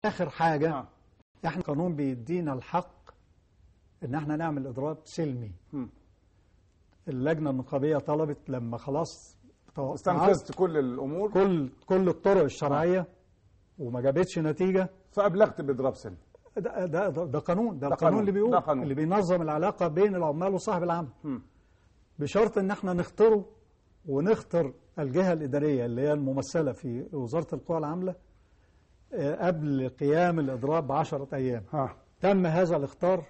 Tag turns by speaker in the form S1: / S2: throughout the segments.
S1: اخر حاجه احنا القانون بيدينا الحق ان احنا نعمل اضراب سلمي. اللجنه النقابيه طلبت لما خلاص
S2: استنفذت كل الامور،
S1: كل الطرق الشرعيه وما جابتش نتيجه،
S2: فابلغت باضراب سلمي.
S1: ده قانون، ده القانون اللي بيقول اللي بينظم العلاقه بين العمال وصاحب العمل، بشرط ان احنا نختاره ونختار الجهه الاداريه اللي هي الممثله في وزاره القوى العامله قبل قيام الاضراب ب10 ايام. تم هذا الاختار،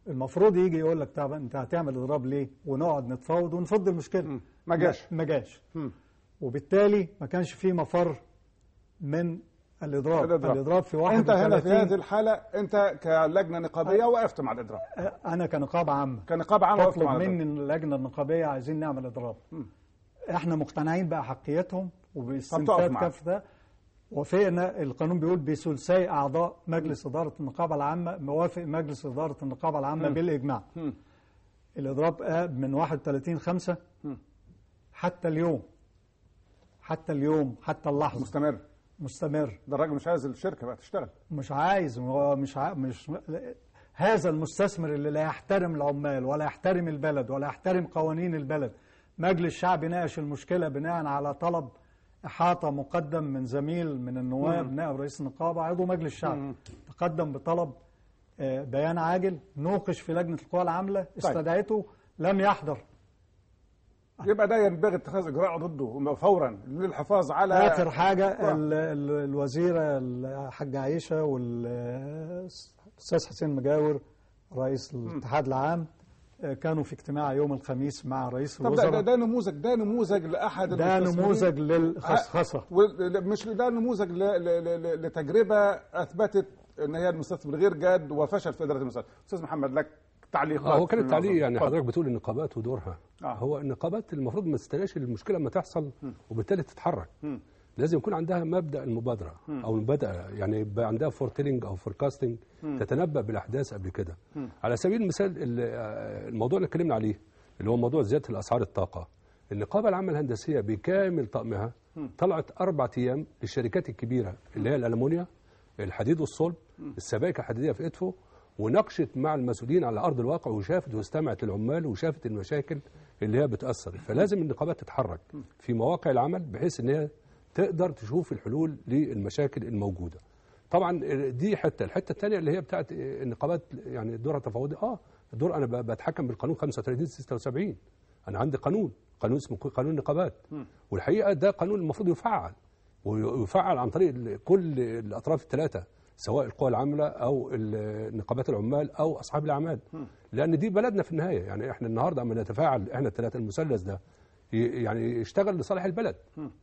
S1: المفروض يجي يقول لك طب انت هتعمل اضراب ليه، ونقعد نتفاوض ونفض المشكله. ما جاش. وبالتالي ما كانش فيه مفر من الإضراب في 31.
S2: أنت هنا في هذه الحالة أنت كلجنة نقابية وقفت مع الإضراب.
S1: أنا كنقابة عامة
S2: وقفت مع
S1: الإضراب. مني اللجنة النقابية عايزين نعمل إضراب. إحنا مقتنعين بأحقيتهم وباستنفاذ كافة، وفقنا. القانون بيقول بثلثي أعضاء مجلس إدارة النقابة العامة، موافق مجلس إدارة النقابة العامة بالإجماع. الإضراب من 31/5 حتى اليوم، حتى اللحظة مستمر.
S2: ده الراجل مش عايز الشركة بقى تشتغل،
S1: مش عايز. مش هذا المستثمر اللي لا يحترم العمال ولا يحترم البلد ولا يحترم قوانين البلد. مجلس الشعب ناقش المشكلة بناء على طلب إحاطة مقدم من زميل من النواب، نائب رئيس النقابة عضو مجلس الشعب، تقدم بطلب بيان عاجل، نوقش في لجنة القوى العاملة، استدعته، لم يحضر.
S2: يبقى ده ينبغي اتخاذ اجراء ضده فورا للحفاظ على
S1: اخر حاجه. الوزيره الحاجه عائشه والاستاذ حسين مجاور رئيس الاتحاد العام كانوا في اجتماع يوم الخميس مع رئيس الوزراء.
S2: ده نموذج لاحد
S1: ده نموذج للخصخصه،
S2: مش ده نموذج لتجربه اثبتت ان هي المستثمر غير جاد وفشل في اداره المستثمر. استاذ محمد لك تعليقات؟
S3: هو كان التعليق يعني حضرتك بتقول النقابات ودورها. هو النقابات المفروض ما تستناش المشكله لما تحصل وبالتالي تتحرك. لازم يكون عندها مبدا المبادره او المبادئه، يعني يبقى عندها فورتيلينج او فوركاستنج، تتنبأ بالاحداث قبل كده. على سبيل المثال الموضوع اللي اتكلمنا عليه اللي هو موضوع زياده الاسعار الطاقه، النقابه العامه الهندسيه بكامل طقمها طلعت 4 أيام للشركات الكبيره اللي هي الالومنيا، الحديد والصلب، السبائك الحديديه في ادفو، وناقشت مع المسؤولين على ارض الواقع وشافت واستمعت للعمال وشافت المشاكل اللي هي بتاثر. فلازم النقابات تتحرك في مواقع العمل بحيث ان هي تقدر تشوف الحلول للمشاكل الموجوده. طبعا دي الحته الثانيه اللي هي بتاعت النقابات، يعني دورها تفاوضي. الدور انا بتحكم بالقانون 35/76. انا عندي قانون اسمه قانون النقابات، والحقيقه ده قانون المفروض يفعل عن طريق كل الاطراف الثلاثه، سواء القوى العامله او نقابات العمال او اصحاب الاعمال، لان دي بلدنا في النهايه. يعني احنا النهارده اما نتفاعل احنا الثلاثه، المثلث ده يعني يشتغل لصالح البلد،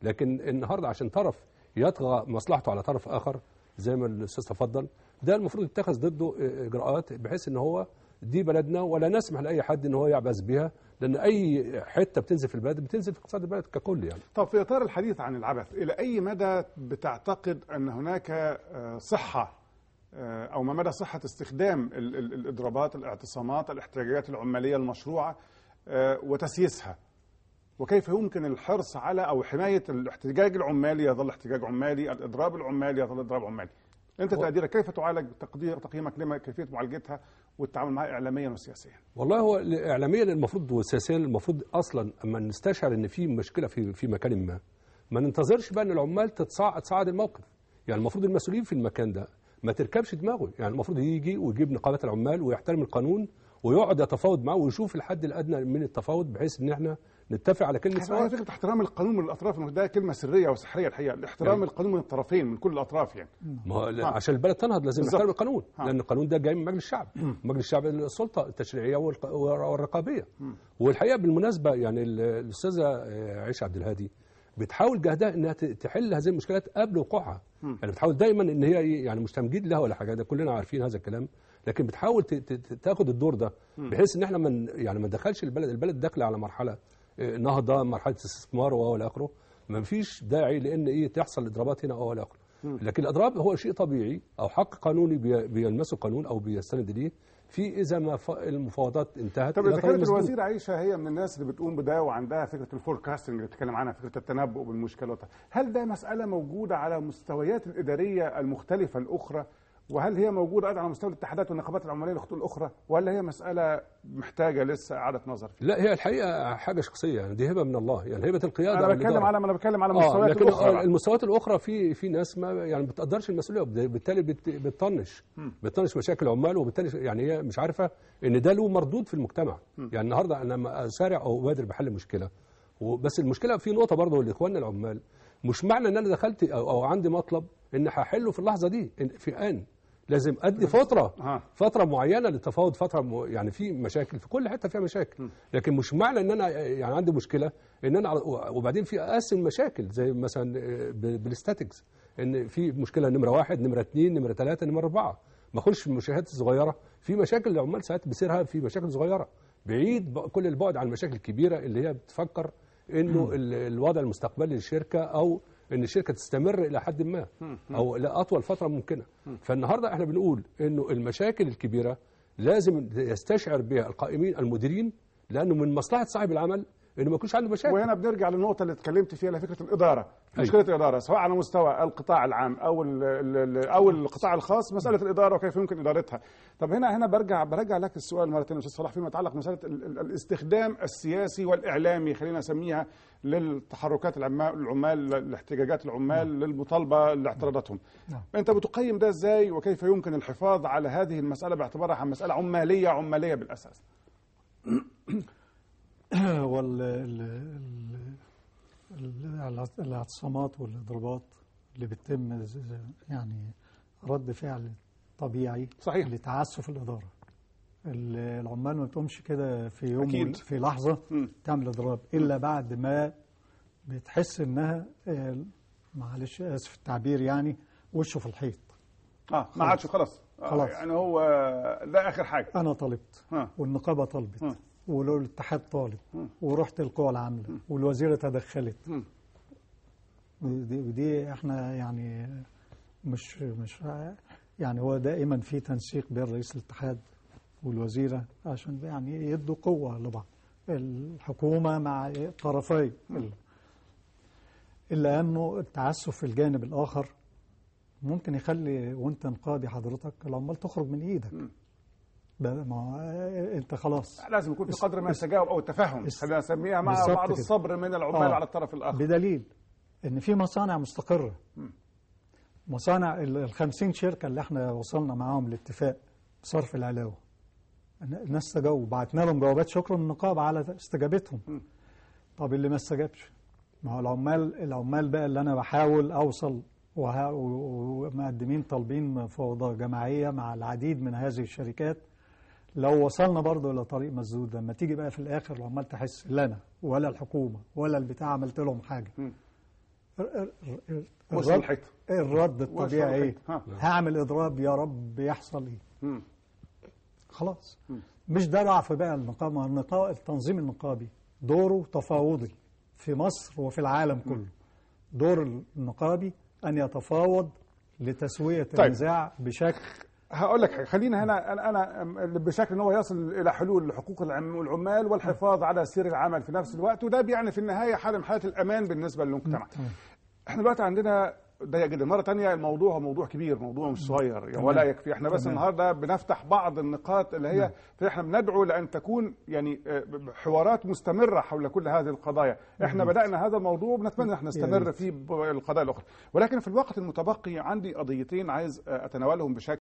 S3: لكن النهارده عشان طرف يطغى مصلحته على طرف اخر زي ما الاستاذ تفضل، ده المفروض يتخذ ضده اجراءات بحيث ان هو دي بلدنا ولا نسمح لاي حد ان هو يعبث بها، لان اي حته بتنزل في البلد بتنزل في اقتصاد البلد ككل. يعني
S2: طب في اطار الحديث عن العبث، الى اي مدى بتعتقد ان هناك صحه او ما مدى صحه استخدام الاضرابات، الاعتصامات، الاحتجاجات العماليه المشروعه وتسييسها؟ وكيف يمكن الحرص على او حمايه الاحتجاج العمالي يظل احتجاج عمالي، الاضراب العمالي يظل اضراب عمالي؟ انت تقديرك كيف تعالج تقييمك لما كيفيه معالجتها والتعامل معها اعلاميا وسياسيا؟
S3: والله هو اعلاميا المفروض وسياسيا المفروض اصلا اما نستشعر ان في مشكله في مكان ما ننتظرش بقى ان العمال تصعد الموقف. يعني المفروض المسؤولين في المكان ده ما تركبش دماغه، يعني المفروض يجي ويجيب نقابات العمال ويحترم القانون ويقعد يتفاوض معه ويشوف الحد الادنى من التفاوض بحيث ان احنا نتفق على كلمه
S2: سواء. فكره احترام القانون من الاطراف ده كلمه سريه وسحريه الحقيقه، احترام القانون من الطرفين من كل الاطراف يعني.
S3: ما هو عشان البلد تنهض لازم نحترم القانون، لان القانون ده جاي من مجلس الشعب. مجلس الشعب السلطه التشريعيه والرقابيه. والحقيقه بالمناسبه يعني الاستاذه عائشه عبد الهادي بتحاول جهدها انها تحل هذه المشكلات قبل وقوعها. يعني بتحاول دايما ان هي يعني مش تمجيد لها ولا حاجه، ده كلنا عارفين هذا الكلام، لكن بتحاول تاخد الدور ده بحيث ان احنا ما ندخلش البلد داخله على مرحله نهضه، مرحله استثمار والى اخره. ما فيش داعي لان تحصل اضرابات هنا والى اخره. لكن الاضراب هو شيء طبيعي او حق قانوني بيلمسه القانون او بيستند ليه في اذا ما المفاوضات انتهت.
S2: طب اذا كانت الوزيره عائشه هي من الناس اللي بتقوم بده وعندها فكره الفوركاستنج اللي بتتكلم عنها، فكره التنبؤ بالمشكلات، هل ده مساله موجوده على مستويات الاداريه المختلفه الاخرى؟ وهل هي موجوده ايضا على مستوى الاتحادات والنقابات العماليه الخطوط الاخرى، ولا هي مساله محتاجه لسه اعاده نظر فيها؟
S3: لا، هي الحقيقه حاجه شخصيه، يعني دي هبه من الله، يعني هبه القياده.
S2: انا بتكلم على المستويات الاخرى.
S3: المستويات الاخرى في ناس ما يعني بتقدرش المسؤوليه، وبالتالي بتطنش مشاكل العمال، وبالتالي يعني هي مش عارفه ان ده له مردود في المجتمع. يعني النهارده انا لما اسارع او ابادر بحل مشكله، وبس المشكله في نقطه برضه لاخواننا العمال، مش معنى ان انا دخلت او عندي مطلب ان هحله في اللحظه دي، في لازم ادي فتره معينه للتفاوض، يعني في مشاكل في كل حته فيها مشاكل، لكن مش معنى ان انا يعني عندي مشكله ان انا وبعدين في اقسم مشاكل زي مثلا بالاستاتكس، ان في مشكله نمره 1 نمره 2 نمره 3 نمره 4، ما اخش في المشاهدات الصغيره. في مشاكل العمال ساعات بيصيرها في مشاكل صغيره بعيد كل البعد عن المشاكل الكبيره اللي هي بتفكر انه الوضع المستقبلي للشركه او ان الشركه تستمر الى حد ما او لاطول فتره ممكنه. فالنهارده احنا بنقول انه المشاكل الكبيره لازم يستشعر بها القائمين المديرين، لانه من مصلحه صاحب العمل انه ما يكونش عنده مشاكل.
S2: وهنا بنرجع للنقطه اللي اتكلمت فيها على فكره الاداره، مشكله الاداره سواء على مستوى القطاع العام او القطاع الخاص، مساله الاداره وكيف يمكن ادارتها. طب هنا برجع لك السؤال مره ثانيه استاذ صلاح فيما يتعلق بمساله الاستخدام السياسي والاعلامي، خلينا نسميها، للتحركات العمال، لاحتجاجات العمال، للمطالبه لاعتراضاتهم. انت بتقيم ده ازاي، وكيف يمكن الحفاظ على هذه المساله باعتبارها مساله عماليه بالاساس؟
S1: الاعتصامات والاضرابات اللي بتتم يعني رد فعل طبيعي
S2: صحيح
S1: لتعسف الاداره. العمال ما بتقومش كده في يوم في لحظه تعمل اضراب الا بعد ما بتحس انها معلش اسف التعبير يعني وشه في الحيط.
S2: ما عادش خلاص. يعني هو ده اخر حاجه.
S1: انا طلبت والنقابه طلبت والاتحاد طالب ورحت القوى العامله والوزيره تدخلت. ودي احنا يعني مش يعني هو دائما في تنسيق بين رئيس الاتحاد والوزيره عشان يعني يدوا قوه لبعض، الحكومه مع طرفي. الا انه التعسف في الجانب الاخر ممكن يخلي وانت نقابي حضرتك العمال تخرج من ايدك. ما انت خلاص
S2: لازم يكون في قدر من التجاوب او التفاهم، خلينا نسميها، مع بعض الصبر من العمال على الطرف الاخر،
S1: بدليل ان في مصانع مستقره. مصانع ال50 شركه اللي احنا وصلنا معاهم لاتفاق بصرف العلاوه، الناس استجابوا، بعتنا لهم جوابات شكر من النقابه على استجابتهم. طب اللي ما استجابش، ما هو العمال بقى اللي انا بحاول اوصل ومقدمين طالبين مفاوضه جماعيه مع العديد من هذه الشركات. لو وصلنا برضه إلى طريق مسدود، لما تيجي بقى في الآخر العمال تحس لا أنا ولا الحكومة ولا البتاع عملت لهم حاجة. الرد الطبيعي إيه؟ هعمل إضراب يا رب يحصل إيه؟ خلاص. مش ده ضعف بقى النقابة. التنظيم النقابي دوره تفاوضي في مصر وفي العالم كله. دور النقابي أن يتفاوض لتسوية النزاع بشكل.
S2: هقول لك خلينا هنا انا بشكل ان هو يصل الى حلول لحقوق العمال والحفاظ على سير العمل في نفس الوقت، وده بيعني في النهايه حاله من حالات الامان بالنسبه للمجتمع. احنا دلوقتي عندنا ضيق جدا. مره ثانيه الموضوع هو موضوع كبير، موضوع مش صغير يعني ولا يكفي. احنا بس النهارده بنفتح بعض النقاط اللي هي فاحنا بندعو لان تكون يعني حوارات مستمره حول كل هذه القضايا. احنا بدانا هذا الموضوع وبنتمنى ان نستمر فيه بالقضايا الاخرى، ولكن في الوقت المتبقي عندي قضيتين عايز اتناولهم بشكل